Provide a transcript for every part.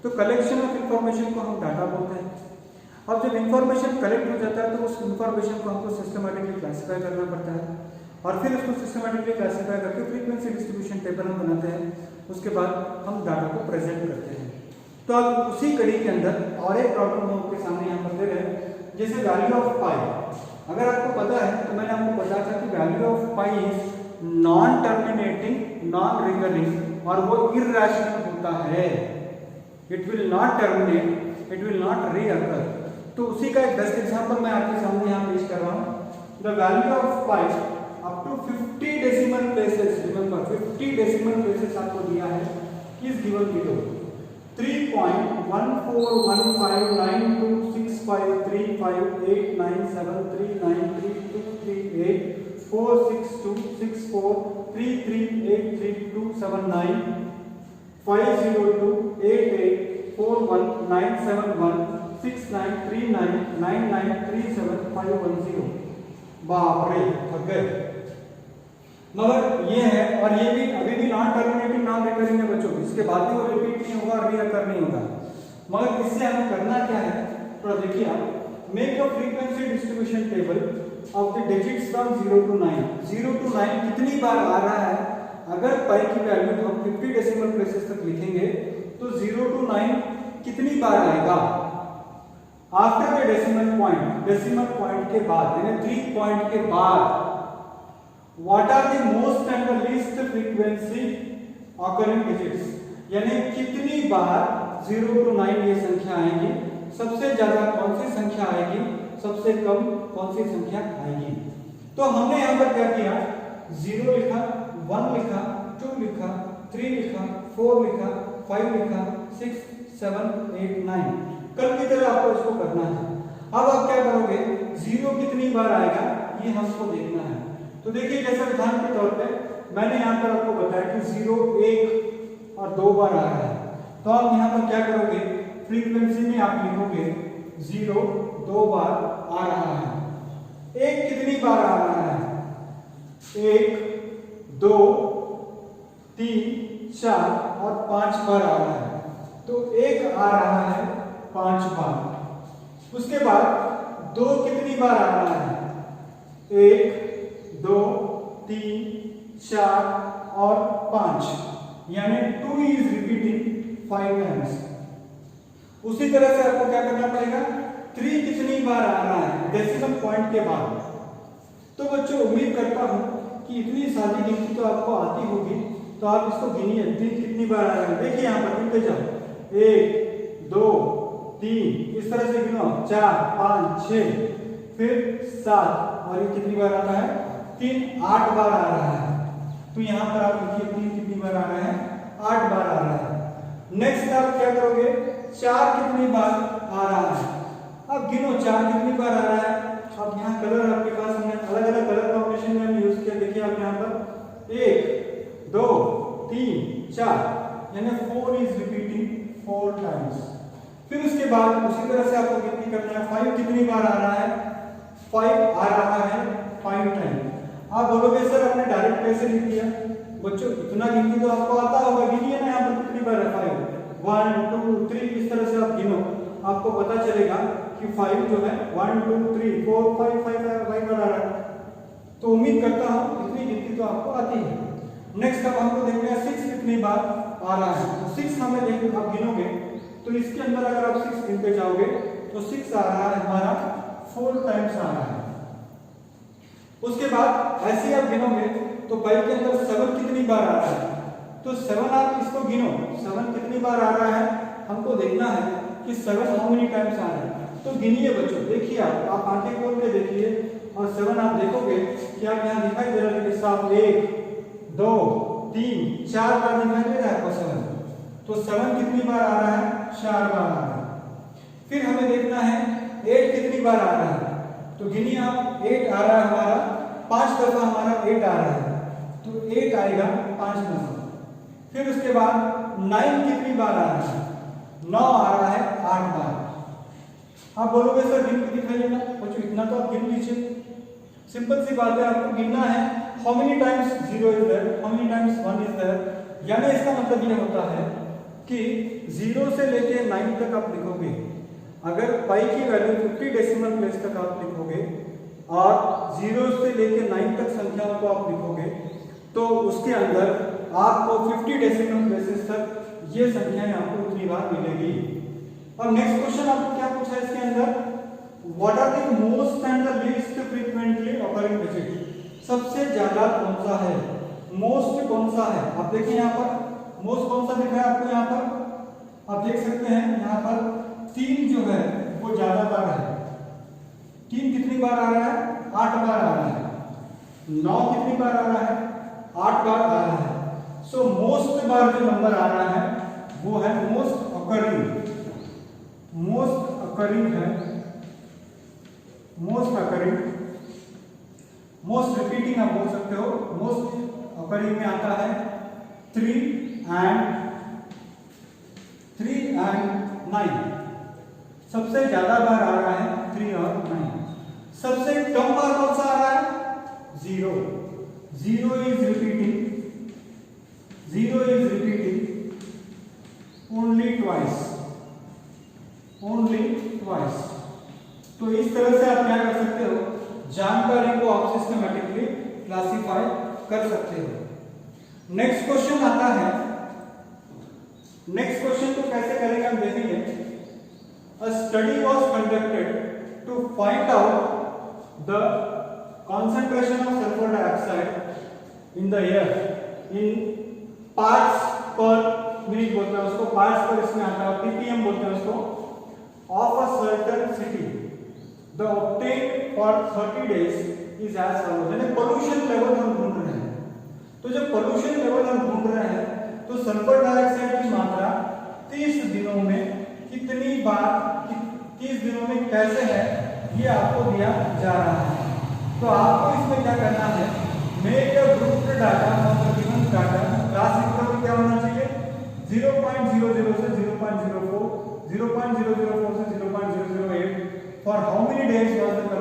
तो collection of information को हम डाटा बोलते हैं। अब जब इंफॉर्मेशन कलेक्ट हो जाता है तो उस इंफॉर्मेशन को हमको सिस्टमैटिकली क्लासीफाई करना पड़ता है और फिर उसको सिस्टमैटिकली क्लासीफाई करके फ्रीक्वेंसी डिस्ट्रीब्यूशन टेबल हम बनाते हैं। उसके बाद हम डाटा को प्रेजेंट करते हैं। तो अब उसी कड़ी के अंदर और एक प्रॉब्लम हम आपके सामने यहाँ पर दे रहे हैं, जैसे वैल्यू ऑफ पाई। अगर आपको पता है तो मैंने आपको बताया था कि value of pi is non terminating, non recurring और वो इरैशनल होता है। It will not terminate, it will not reoccur. तो उसी का एक बेस्ट एग्जांपल मैं आपके सामने यहाँ पेश कर रहा हूँ। The value of pi up to 50 decimal places, remember 50 decimal places आपको दिया है, इज गिवन बिलो 3.1419926533839713939371510। बाप रे, थक गए। मगर ये है, और ये भी अभी भी नॉन टर्मिनेटिंग, नॉन रिकरिंग है बच्चों, इसके बाद भी वो रिपीट नहीं होगा और रीअकर नहीं होगा। मगर इससे हमें करना क्या है, थोड़ा देखिए आप, make a frequency distribution table of the digits from 0 to 9। 0 to 9 कितनी बार आ रहा है, अगर पाई की वैल्यू हम 50 डेसिमल प्लेसेस तक लिखेंगे तो 0 to 9 कितनी बार आएगा। After the decimal point, decimal point के बाद यानी 3 पॉइंट के बाद, what are the most and the least frequency occurring digits, यानी कितनी बार 0 to 9 ये संख्या आएगी, सबसे ज्यादा कौन सी संख्या आएगी, सबसे कम कौन सी संख्या आएगी। तो हमने यहां पर क्या किया, 0 लिखा, 1 लिखा, 2 लिखा, 3 लिखा, 4 लिखा, 5 लिखा, 6 7 8 9। कल की तरह आपको इसको करना है। अब आप क्या करोगे, 0 कितनी बार आएगा ये हमको देखना है। तो देखिए, जैसे उदाहरण के तौर पे मैंने यहाँ पर आपको बताया कि 0 1 और 2 बार आ रहा है, तो आप यहाँ पर क्या करोगे, फ्रीक्वेंसी में आप लिखोगे 0 2 बार आ रहा है। 1 कितनी बार आ रहा है, 1 2 3 4 और 5 बार आ रहा है। तो 1 आ रहा है 5 बार। उसके बाद 2 कितनी बार आ रहा है, 1 2 3 4 और 5, यानी 2 इज रिपीटिंग 5 टाइम्स। उसी तरह से आपको क्या करना पड़ेगा, 3 कितनी बार आ रहा है डेसिमल पॉइंट के बाद। तो बच्चों, उम्मीद करता हूं कि इतनी सारी गिनती तो आपको आती होगी, तो आप इसको गिनिए 3 कितनी बार आ रहा है। देखिए यहां पर गिनते जाओ, 1 2 3, इस तरह से गिनो, 4 5 6 फिर 7, और ये कितनी बार आता है, 3 8 बार आ रहा है। तो यहां पर आप लिखिए 3 कितनी बार आ रहा है, 8 बार आ रहा है। नेक्स्ट आप क्या करोगे, 4 कितनी बार आ रहा है, अब गिनो 4 कितनी बार आ रहा है। अब यहाँ कलर आपके पास हमने अलग अलग कलर कॉम्बिनेशन में यूज किया। देखिए आप यहाँ पर 1 2 3 4, यानी 4 इज रिपीटिंग 4 टाइम्स। फिर उसके बाद उसी तरह से आपको गिनती करना है, 5 कितनी बार आ रहा है, 5 आ रहा है 5 टाइम। आप बोलोगे सर आपने डायरेक्ट कैसे लिख दिया, बच्चों इतना गिनती तो आपको आता होगा, गिनिए ना यहाँ पर कितनी बार है 5 1 2 3, इस तरह से आप गिनो, आपको पता चलेगा कि 5 जो है 1 2 3 4 5 5 बार आ रहा है। तो उम्मीद करता हूँ इतनी गिनती तो आपको आती है। नेक्स्ट अब हमको देखना है 6 कितनी बार आ रहा है। तो 6 हमें देखो, आप गिनोगे तो इसके अंदर अगर आप 6 गिनते जाओगे तो 6 आ रहा है हमारा 4 टाइम्स आ रहा है। उसके बाद ऐसे आप गिनोगे तो पाई के अंदर 7 कितनी बार आ रहा है। तो 7 आप इसको गिनो, 7 कितनी बार आ रहा है, हमको देखना है कि 7 हाउ मेनी टाइम्स आ रहा है। तो गिनिए बच्चों, देखिए आप आंखें खोल के देखिए और 7 आप देखोगे कि आप यहाँ दिखाई दे रहा है कि साफ 1 2 3 4 बार दिखाई दे रहा है आपको 7। तो 7 कितनी बार आ रहा है, 4 बार आ रहा है। फिर हमें देखना है 8 कितनी बार आ रहा है। तो गिनिए आप, 8 आ रहा है हमारा 5 दफा, हमारा 8 आ रहा है, तो 8 आएगा 5 दफा। फिर उसके बाद 9 कितनी बार आ रहा है, 9 आ रहा है 8 बार। आप बोलोगे सर गिन के दिखाइए ना, बच्चों इतना तो आप गिन लीजिए। सिंपल सी बात है, आपको गिनना है how many times 0 is there, how many times 1 is there. यानी इसका मतलब ये होता है कि 0 से लेके 9 तक आप लिखोगे, अगर पाई की वैल्यू 50 डेसिमल प्लेस तक आप लिखोगे और 0 से लेके 9 तक संख्याओं को आप लिखोगे तो उसके अंदर आपको 50 डेसिमल प्लेसेस तक ये संख्याएं आपको उतनी बार मिलेगी। और नेक्स्ट क्वेश्चन आपको क्या पूछा है इसके अंदर, what are the most and the least frequently occurring digit, सबसे ज्यादा कौन सा है, मोस्ट कौन सा है। आप देखिए यहाँ पर मोस्ट कौन सा दिख रहा है आपको, यहाँ पर आप देख सकते हैं यहाँ पर 3 जो है वो ज्यादा बार है। 3 कितनी बार आ रहा है, 8 बार आ रहा है। 9 कितनी बार आ रहा है, 8 बार आ रहा है। सो मोस्ट बार जो नंबर आ रहा है वो है मोस्ट अकरिंग, मोस्ट अकरिंग है, मोस्ट अकरिंग, मोस्ट रिपीटिंग आप बोल सकते हो। मोस्ट अकरिंग में आता है 3 and 9, सबसे ज्यादा बार आ रहा है 3 और 9। सबसे कम बार कौन सा आ रहा है, 0, 0 is repeating only twice, तो इस तरह से आप क्या कर सकते हो, जानकारी को आप सिस्टमैटिकली क्लासिफाई कर सकते हो। नेक्स्ट क्वेश्चन आता है, नेक्स्ट क्वेश्चन को कैसे करेंगे हम देखेंगे। A study was conducted to find out the concentration of sulfur dioxide in the air in parts per minute बोलते हैं उसको, parts per इसमें आता है, ppm बोलते हैं उसको, of a certain city. The obtained for 30 days is as follows. यानी पोल्यूशन लेवल हम ढूंढ रहे हैं, तो जब पोल्यूशन लेवल हम ढूंढ रहे हैं तो सल्फर डाइऑक्साइड की मात्रा 30 दिनों में कितनी बार, 30 दिनों में कैसे है ये आपको दिया जा रहा है। तो आपको इसमें क्या करना है, make a group data from the given data, class interval क्या होना चाहिए, 0.00 से 0.04, 0.004 से 0.008। For how many days was the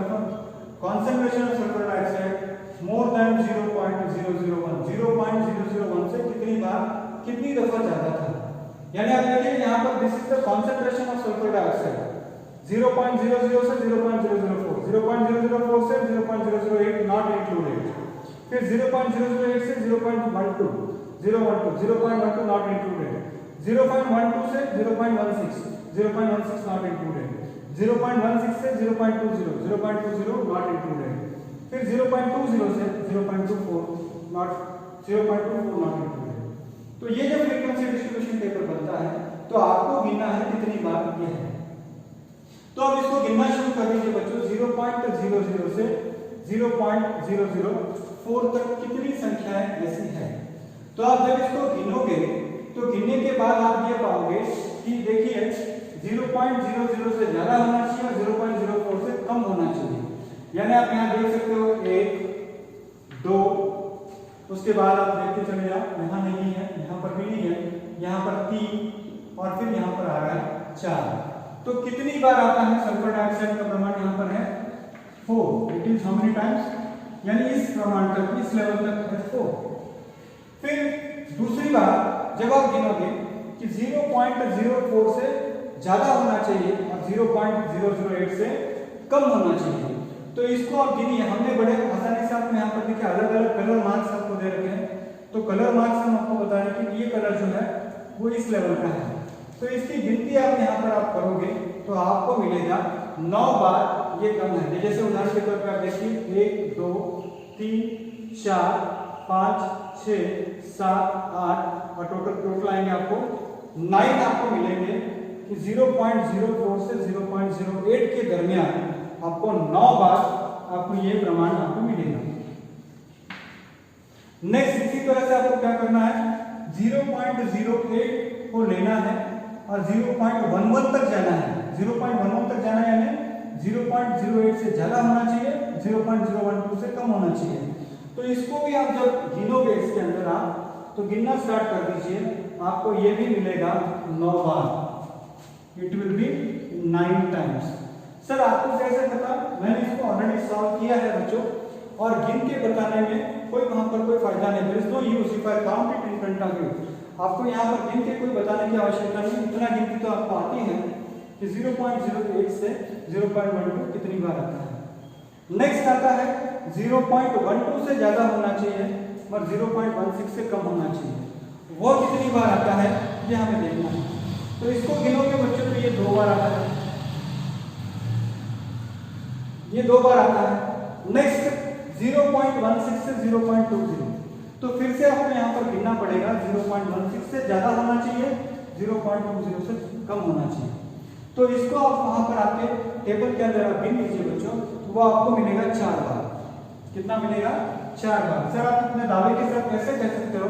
concentration of sulfur dioxide more than 0.001, 0.001 से कितनी बार, कितनी दफा ज्यादा था। यानी आप देखिए यहाँ पर this is the concentration of sulfur dioxide, 0.00 से 0.004, 0.004 से 0.008 नॉट इंक्लूडेड, फिर 0.008 से 0.12, 0.12 नॉट इंक्लूडेड, 0.12 से 0.16, 0.16 नॉट इंक्लूडेड, 0.16 से 0.20, 0.20 नॉट इंक्लूडेड, फिर 0.20 से 0.24 नॉट इंक्लूडेड। तो ये जब फ्रीक्वेंसी डिस्ट्रीब्यूशन टेबल बनता है तो आपको गिनना है कितनी बार ये है। तो अब इसको गिनना शुरू कर दीजिए बच्चों, 0.00 से 0.004 तक कितनी संख्याएं ऐसी है। तो आप जब इसको गिनोगे तो गिनने के बाद आप ये पाओगे कि देखिए 0.00 से ज्यादा होना चाहिए और 0.04 से कम होना चाहिए। यानी आप यहाँ देख सकते हो 1, 2, उसके बाद आप देखते चले जाओ, यहाँ नहीं है, यहाँ पर भी नहीं है, यहाँ पर 3 और फिर यहाँ पर आ रहा है 4। तो कितनी बार आता है सल्फर डाइऑक्साइड का प्रमाण, यहाँ पर है 4, it is how many times, यानी इस प्रमाण तक, इस लेवल तक है 4। फिर दूसरी बार जब आप गिनोगे कि 0.04 से ज्यादा होना चाहिए और 0.008 से कम होना चाहिए, तो इसको आप गिनिए। हमने बड़े आसानी से आपको यहाँ पर देखिए अलग अलग कलर मार्क्स आपको दे रखे हैं, तो कलर मार्क्स हम आपको बता रहे हैं कि ये कलर जो है वो इस लेवल का है। तो इसकी गिनती आप यहाँ पर आप करोगे तो आपको मिलेगा 9 बार ये कम है। जैसे उदाहरण के तौर पर आप देखिए 1, 2, 3, 4, 5, 6, 7, 8 और टोटल आएंगे आपको 9 आपको मिलेंगे कि 0.04 से 0.08 के दरमियान आपको 9 बार आपको ये प्रमाण आपको मिलेगा। नेक्स्ट इसी तरह से आपको क्या करना है, 0.08 को लेना है और 0.11 तक जाना है। 0.11 तक जाना है यानी 0.08 से ज्यादा होना चाहिए, 0.012 से कम होना चाहिए। तो इसको भी आप जब गिनोगे इसके अंदर आप तो गिनना स्टार्ट कर दीजिए, आपको ये भी मिलेगा 9 बार, it will be 9 times. Sir आपको कैसे पता, मैंने इसको ऑलरेडी सॉल्व किया है बच्चों, और गिन के बताने में कोई वहां पर कोई फायदा नहीं, there is no use if I count it in front of you. आपको यहाँ पर गिन के कोई बताने की आवश्यकता नहीं, इतना गिनती तो आपको आती है कि 0.08 से 0.12 कितनी बार आता है। नेक्स्ट आता है 0.12 से ज्यादा होना चाहिए और 0.16 से कम होना चाहिए। वो कितनी बार आता है ये हमें देखना है। तो इसको गिनोगे बच्चों तो ये 2 बार आता है, ये 2 बार आता है। नेक्स्ट 0.16 से 0.20, तो फिर से आपको यहाँ पर गिनना पड़ेगा। 0.16 से ज्यादा होना चाहिए, 0.20 से कम होना चाहिए। तो इसको आप वहां पर आके टेबल के अंदर आप गिन लीजिए बच्चों, तो वो आपको मिलेगा 4 बार। कितना मिलेगा? 4 बार। सर आप अपने दावे के साथ कैसे कह सकते हो?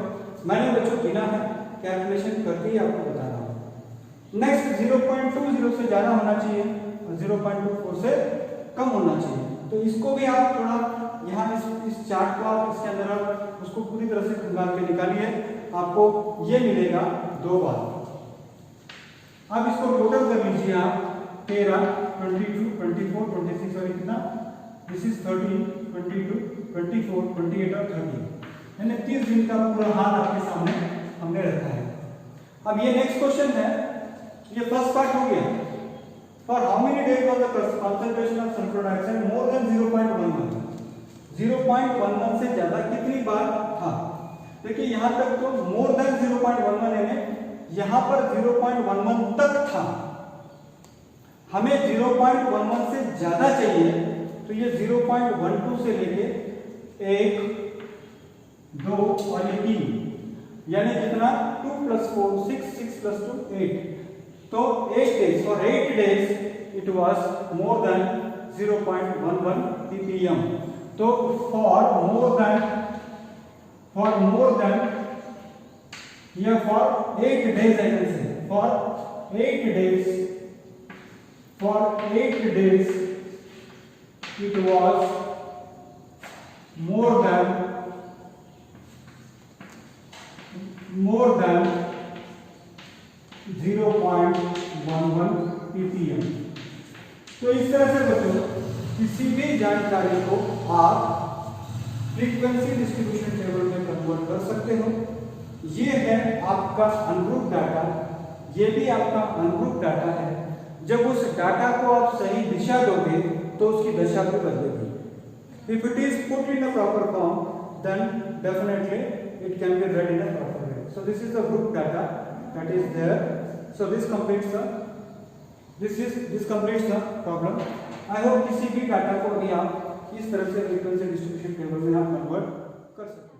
मैंने बच्चों गिना है, कैलकुलेशन करके ही आपको बता रहा हूँ। नेक्स्ट 0.20 से ज्यादा होना चाहिए और 0.24 से कम होना चाहिए। तो इसको भी आप थोड़ा यहाँ इस चार्ट को आप इसके अंदर आप उसको पूरी तरह से खंगाल के निकालिए, आपको ये मिलेगा 2 बार। अब इसको टोटल कर लीजिए आप, 13, 22, 24, 26 और कितना, दिस इज 13, 22, 24, 28 और 30, यानी 30 दिन का पूरा हाल आपके सामने हमने रखा है। अब ये नेक्स्ट क्वेश्चन है, ये फर्स्ट पार्ट हो गया। For how many days was the concentration of sulphur dioxide more than 0.11? 0.11 से ज्यादा कितनी बार था? देखिए यहां तक तो मोर देन 0.11 यानी यहां पर 0.11 तक था, हमें 0.11 से ज्यादा चाहिए, तो ये 0.12 से लेके 1, 2 और ये 3, यानी कितना 2 + 4 6, 6 + 2 8, तो 8 days, for 8 days it was more than 0.11 ppm. तो for more than for 8 days I can say, for 8 days it was more than 0.11 ppm। तो इस तरह से बच्चों किसी भी जानकारी को आप फ्रीक्वेंसी डिस्ट्रीब्यूशन टेबल में कन्वर्ट कर सकते हो। ये है आपका अनग्रुप डाटा, ये भी आपका अनग्रुप डाटा है। जब उस डाटा को आप सही दिशा दोगे तो उसकी दशा भी बदलेगी। If it is put in a proper form then definitely it can be read in a proper way. So this is the group data that is there. So this completes the problem. I hope किसी भी data को भी आप इस तरह से frequency distribution table में आप कन्वर्ट कर सकते हैं।